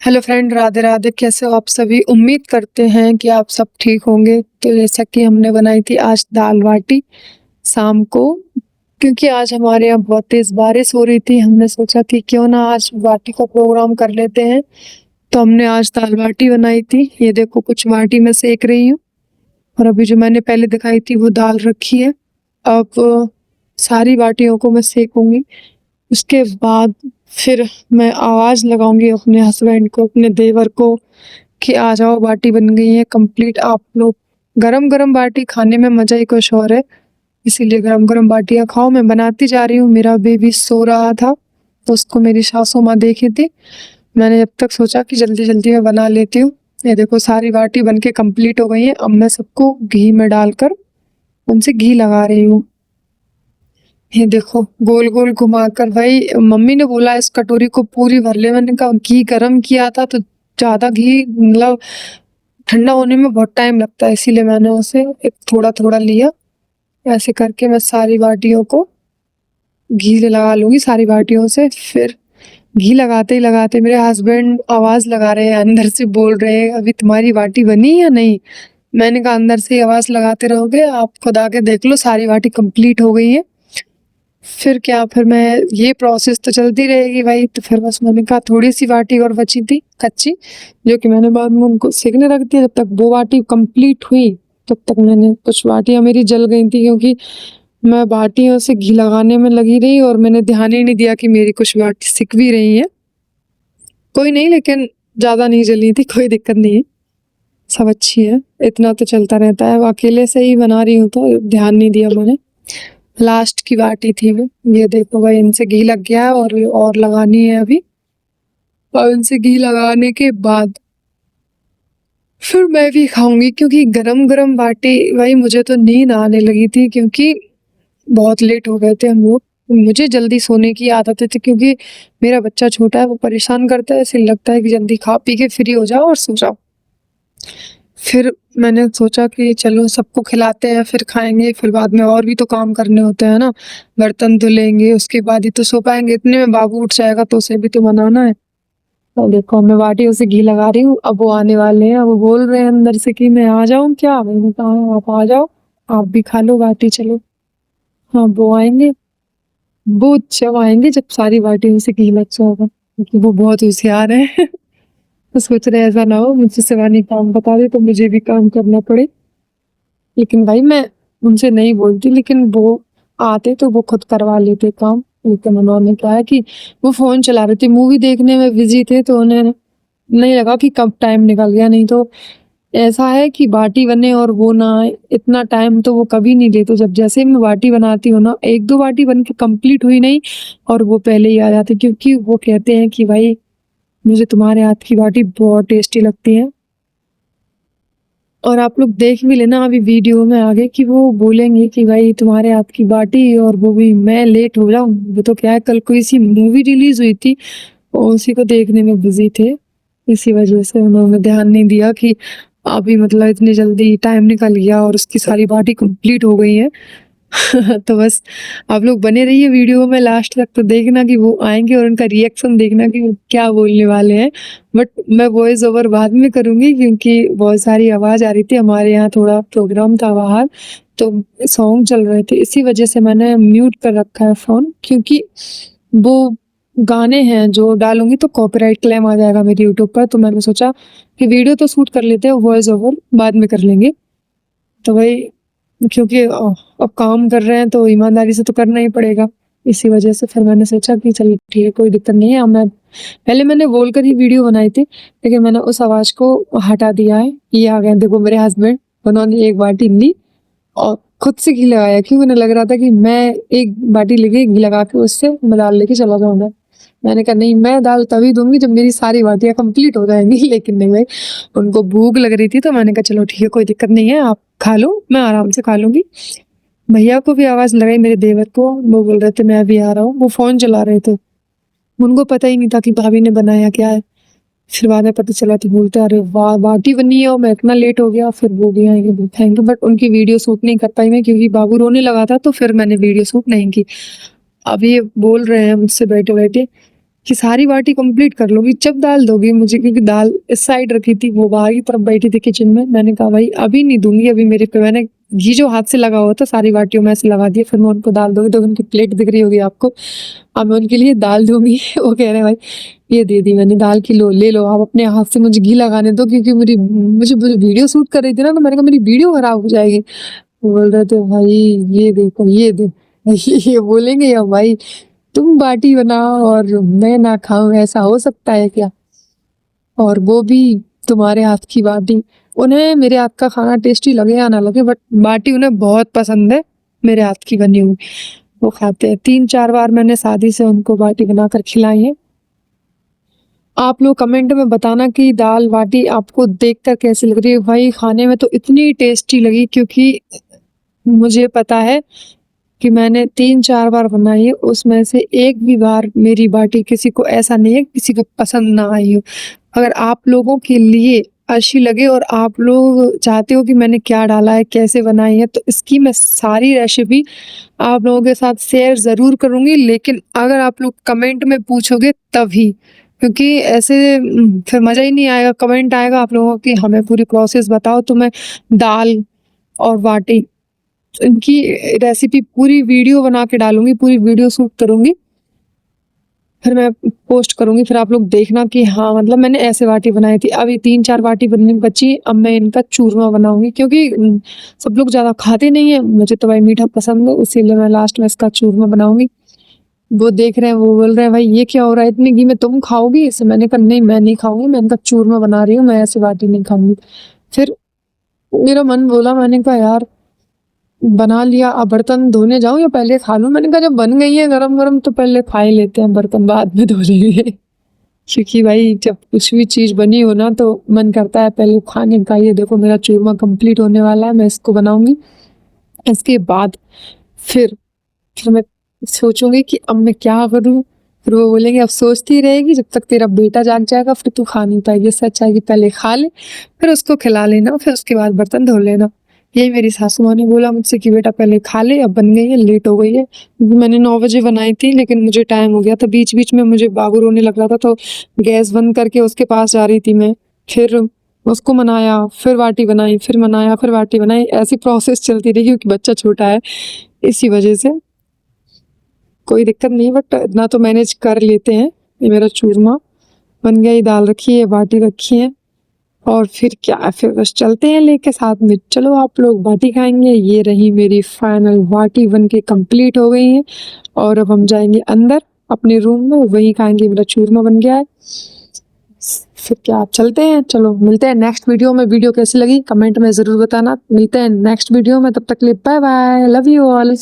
Hello friend, Radhe Radhe. कैसे हो आप सभी? उम्मीद करते हैं कि आप सब ठीक होंगे। तो जैसा कि हमने बनाई थी आज दाल बाटी शाम को, क्योंकि आज हमारे यहाँ बहुत तेज बारिश हो रही थी। हमने सोचा कि क्यों ना आज बाटी का प्रोग्राम कर लेते हैं। तो हमने आज दाल बाटी बनाई थी। ये देखो, कुछ बाटी मैं सेक रही हूँ और अभी जो मैंने पहले दिखाई थी वो दाल रखी है। अब सारी बाटियों को मैं सेकूंगी। उसके बाद फिर मैं आवाज़ लगाऊंगी अपने हस्बैंड को, अपने देवर को, कि आ जाओ बाटी बन गई है कंप्लीट आप लोग। गरम गरम बाटी खाने में मज़ा ही कुछ और है, इसीलिए गरम गरम बाटियाँ खाओ। मैं बनाती जा रही हूँ। मेरा बेबी सो रहा था तो उसको मेरी सासू माँ देखी थी। मैंने जब तक सोचा कि जल्दी जल्दी मैं बना लेती हूँ। ये देखो, सारी बाटी बन के कम्प्लीट हो गई है। अब मैं सबको घी में डालकर उनसे घी लगा रही हूँ। ये देखो, गोल गोल घुमाकर। भाई मम्मी ने बोला इस कटोरी को पूरी भर ले। मैंने कहा घी गरम किया था तो ज्यादा घी, मतलब ठंडा होने में बहुत टाइम लगता है, इसीलिए मैंने उसे एक थोड़ा थोड़ा लिया। ऐसे करके मैं सारी बाटियों को घी से लगा लूंगी, सारी बाटियों से। फिर घी लगाते ही लगाते मेरे हस्बैंड आवाज लगा रहे हैं, अंदर से बोल रहे हैं अभी तुम्हारी बाटी बनी या नहीं। मैंने कहा अंदर से आवाज लगाते रहोगे, आप खुद आके देख लो सारी बाटी कंप्लीट हो गई है। फिर क्या, फिर मैं ये प्रोसेस तो चलती रहेगी भाई। तो फिर बस मैंने कहा थोड़ी सी बाटी और बची थी कच्ची, जो कि मैंने बाद में उनको सेकने रख दिया। जब तक वो बाटी कंप्लीट हुई तब तक मैंने, कुछ बाटियां मेरी जल गई थी, क्योंकि मैं बाटियों से घी लगाने में लगी रही और मैंने ध्यान ही नहीं दिया कि मेरी कुछ बाटी सिक भी रही है। कोई नहीं, लेकिन ज्यादा नहीं जली थी, कोई दिक्कत नहीं है, सब अच्छी है। इतना तो चलता रहता है। अकेले से ही बना रही हूँ तो ध्यान नहीं दिया मैंने। लास्ट की बाटी थी वो। ये देखो भाई, इनसे घी लग गया है और लगानी है अभी। और इनसे घी लगाने के बाद फिर मैं भी खाऊंगी, क्योंकि गरम गरम बाटी, भाई मुझे तो नींद आने लगी थी, क्योंकि बहुत लेट हो गए थे हम लोग। मुझे जल्दी सोने की आदत है, क्योंकि मेरा बच्चा छोटा है, वो परेशान करता है। इसलिए लगता है कि जल्दी खा पी के फ्री हो जाओ और सो जाओ। फिर मैंने सोचा कि चलो सबको खिलाते हैं फिर खाएंगे, फिर बाद में और भी तो काम करने होते हैं ना। बर्तन धुलेंगे, उसके बाद ही तो सो पाएंगे। इतने में बाबू उठ जाएगा तो उसे भी तो बनाना है। तो देखो, मैं बाटियों से घी लगा रही हूँ। अब वो आने वाले हैं। वो बोल रहे हैं अंदर से कि मैं आ जाऊं क्या। मैंने कहा हाँ, आप आ जाओ, आप भी खा लो बाटी, चलो। हाँ, वो आएंगे। वो जब आएंगे जब सारी बाटियों से घी लग जाएगा, क्योंकि वो बहुत होशियार है। तो सोच रहे ऐसा ना हो मुझसे शिवानी काम बता दे तो मुझे भी काम करना पड़े। लेकिन भाई मैं उनसे नहीं बोलती, लेकिन वो आते तो वो खुद करवा लेते काम। लेकिन उन्होंने क्या है कि वो फोन चला रहे थे, मूवी देखने में बिजी थे, तो उन्हें नहीं लगा कि कब टाइम निकल गया। नहीं तो ऐसा है कि बाटी बने और वो ना आए, इतना टाइम तो वो कभी नहीं लेते। जब जैसे मैं बाटी बनाती हूँ ना, एक दो बाटी बन के कंप्लीट हुई नहीं और वो पहले ही आ जाते, क्योंकि वो कहते हैं कि भाई मुझे तुम्हारे हाथ की बाटी बहुत टेस्टी लगती है। और आप लोग देख भी लेना अभी वीडियो में आगे कि वो बोलेंगे कि भाई तुम्हारे हाथ की बाटी, और वो भी मैं लेट हो जाऊं। वो तो क्या है, कल कोई सी मूवी रिलीज हुई थी और उसी को देखने में बिजी थे, इसी वजह से उन्होंने ध्यान नहीं दिया कि अभी मतलब इतनी जल्दी टाइम निकल गया और उसकी सारी बाटी कंप्लीट हो गई है। तो बस आप लोग बने रहिए वीडियो में लास्ट तक, तो देखना कि वो आएंगे और उनका रिएक्शन देखना कि वो क्या बोलने वाले हैं। बट मैं वॉइस ओवर बाद में करूंगी, क्योंकि बहुत सारी आवाज़ आ रही थी। हमारे यहाँ थोड़ा प्रोग्राम था बाहर, तो सॉन्ग चल रहे थे, इसी वजह से मैंने म्यूट कर रखा है फ़ोन। क्योंकि वो गाने हैं जो डालूंगी तो कॉपीराइट क्लेम आ जाएगा मेरे यूट्यूब पर। तो मैंने सोचा कि वीडियो तो शूट कर लेते हैं, वॉइस ओवर बाद में कर लेंगे। तो भाई, क्योंकि अब काम कर रहे हैं तो ईमानदारी से तो करना ही पड़ेगा। इसी वजह से फिर मैंने सोचा कि चल ठीक है, कोई दिक्कत नहीं है। अब मैं पहले मैंने बोल कर ही वीडियो बनाई थी, लेकिन मैंने उस आवाज़ को हटा दिया है। ये आ गए देखो मेरे हस्बैंड, उन्होंने एक बाटी ली और खुद से घी लगाया, क्योंकि उन्हें लग रहा था कि मैं एक बाटी लेके घी लगा के उससे मैं दाल लेके चला जाऊंगा। मैंने कहा नहीं, मैं दाल तभी दूंगी जब मेरी सारी बाटियां कंप्लीट हो जाएंगी। लेकिन नहीं भाई, उनको भूख लग रही थी तो मैंने कहा चलो ठीक है, कोई दिक्कत नहीं है, आप खा लो, मैं आराम से खा लूंगी। भैया को भी आवाज लगाई, मेरे देवर को, वो बोल रहे थे मैं अभी आ रहा हूँ। वो फोन चला रहे थे, उनको पता ही नहीं था कि भाभी ने बनाया क्या है। फिर बाद में पता चला तो बोलते अरे वाह बाटी बनी है और मैं इतना लेट हो गया। फिर वो भी आएंगे, वो खाएंगे। बट उनकी वीडियो शूट नहीं कर पाई मैं, क्योंकि बाबू रोने लगा था, तो फिर मैंने वीडियो शूट नहीं की। अब ये बोल रहे हैं मुझसे बैठे बैठे कि सारी बाटी कंप्लीट कर लोगी जब दाल दोगी मुझे, क्योंकि दाल इस साइड रखी थी, वो बाहर की तरफ बैठी थी किचन में। मैंने कहा भाई अभी नहीं दूंगी, अभी मेरे पे मैंने घी जो हाथ से लगा हुआ था सारी बाटियों में ऐसे लगा दिया, फिर मैं उनको दाल दूंगी। तो उनकी प्लेट दिख रही होगी आपको, अब मैं उनके लिए दाल दूंगी। वो कह रहे हैं भाई ये दे दी मैंने दाल की, लो ले लो आप अपने हाथ से, मुझे घी लगाने दो, क्योंकि मेरी मुझे वीडियो शूट कर रही थी ना, तो मैंने कहा मेरी वीडियो खराब हो जाएगी। वो बोल रहे थे भाई ये देखो ये दो। ये बोलेंगे या भाई तुम बाटी बनाओ और मैं ना खाऊं, ऐसा हो सकता है क्या? और वो भी तुम्हारे हाथ की बाटी। उन्हें मेरे हाथ का खाना टेस्टी लगे या ना लगे, बट बाटी उन्हें बहुत पसंद है मेरे हाथ की बनी हुई, वो खाते हैं। 3-4 बार मैंने शादी से उनको बाटी बनाकर खिलाई है। आप लोग कमेंट में बताना कि दाल बाटी आपको देखकर कैसी लग रही है। भाई खाने में तो इतनी टेस्टी लगी, क्योंकि मुझे पता है कि मैंने 3-4 बार बनाई है, उसमें से एक भी बार मेरी बाटी किसी को ऐसा नहीं है किसी को पसंद ना आई हो। अगर आप लोगों के लिए अच्छी लगे और आप लोग चाहते हो कि मैंने क्या डाला है, कैसे बनाई है, तो इसकी मैं सारी रेसिपी आप लोगों के साथ शेयर ज़रूर करूँगी, लेकिन अगर आप लोग कमेंट में पूछोगे तभी, क्योंकि ऐसे फिर मज़ा ही नहीं आएगा। कमेंट आएगा आप लोगों की हमें पूरी प्रोसेस बताओ, तो मैं दाल और बाटी इनकी रेसिपी पूरी वीडियो बना के डालूँगी, पूरी वीडियो शूट करूँगी, फिर मैं पोस्ट करूँगी, फिर आप लोग देखना कि हाँ मतलब मैंने ऐसे बाटी बनाई थी। अभी 3-4 बाटी बननी बची, अब मैं इनका चूरमा बनाऊँगी, क्योंकि सब लोग ज़्यादा खाते नहीं हैं, मुझे तो भाई मीठा पसंद है, इसीलिए मैं लास्ट में इसका चूरमा बनाऊँगी। वो देख रहे हैं, वो बोल रहे हैं भाई ये क्या हो रहा है, इतने घी में तुम खाओगी इसे? मैंने कहा नहीं मैं नहीं खाऊँगी, मैं इनका चूरमा बना रही हूँ, मैं ऐसे बाटी नहीं खाऊँगी। फिर मेरा मन बोला, मैंने कहा यार बना लिया, अब बर्तन धोने जाऊँ या पहले खा लूँ? मैंने कहा जब बन गई है गरम-गरम तो पहले खा ही लेते हैं, बर्तन बाद में धो लेंगे। क्योंकि भाई जब कुछ भी चीज़ बनी हो ना तो मन करता है पहले खाने का। ये देखो मेरा चूरमा कंप्लीट होने वाला है, मैं इसको बनाऊँगी। इसके बाद फिर मैं सोचूँगी कि अब मैं क्या करूँ? फिर वो बोलेंगे अब सोचती रहेगी जब तक तेरा बेटा जाग जाएगा, फिर तू खा नहीं पाएगी। इससे अच्छा है कि पहले खा ले, फिर उसको खिला लेना, फिर उसके बाद बर्तन धो लेना। यही मेरी सासू माँ ने बोला मुझसे कि बेटा पहले खा ले, अब बन गई है, लेट हो गई है। क्योंकि मैंने 9 बजे बनाई थी, लेकिन मुझे टाइम हो गया था, बीच-बीच में मुझे बाबू रोने लग रहा था, तो गैस बंद करके उसके पास जा रही थी मैं। फिर उसको मनाया, फिर बाटी बनाई, फिर मनाया, फिर बाटी बनाई, ऐसी प्रोसेस चलती रही क्योंकि बच्चा छोटा है, इसी वजह से। कोई दिक्कत नहीं, बट इतना तो मैनेज कर लेते हैं। ये मेरा चूरमा बन गया, ये दाल रखी है, बाटी रखी है, और फिर क्या, फिर बस चलते हैं लेके साथ में। चलो आप लोग बाटी खाएंगे। ये रही मेरी फाइनल बाटी बन के कंप्लीट हो गई है, और अब हम जाएंगे अंदर अपने रूम में, वहीं खाएंगे। मेरा चूरमा बन गया है, फिर क्या चलते हैं। चलो मिलते हैं नेक्स्ट वीडियो में। वीडियो कैसी लगी कमेंट में ज़रूर बताना। मिलते हैं नेक्स्ट वीडियो में, तब तक के लिए bye bye, love you all.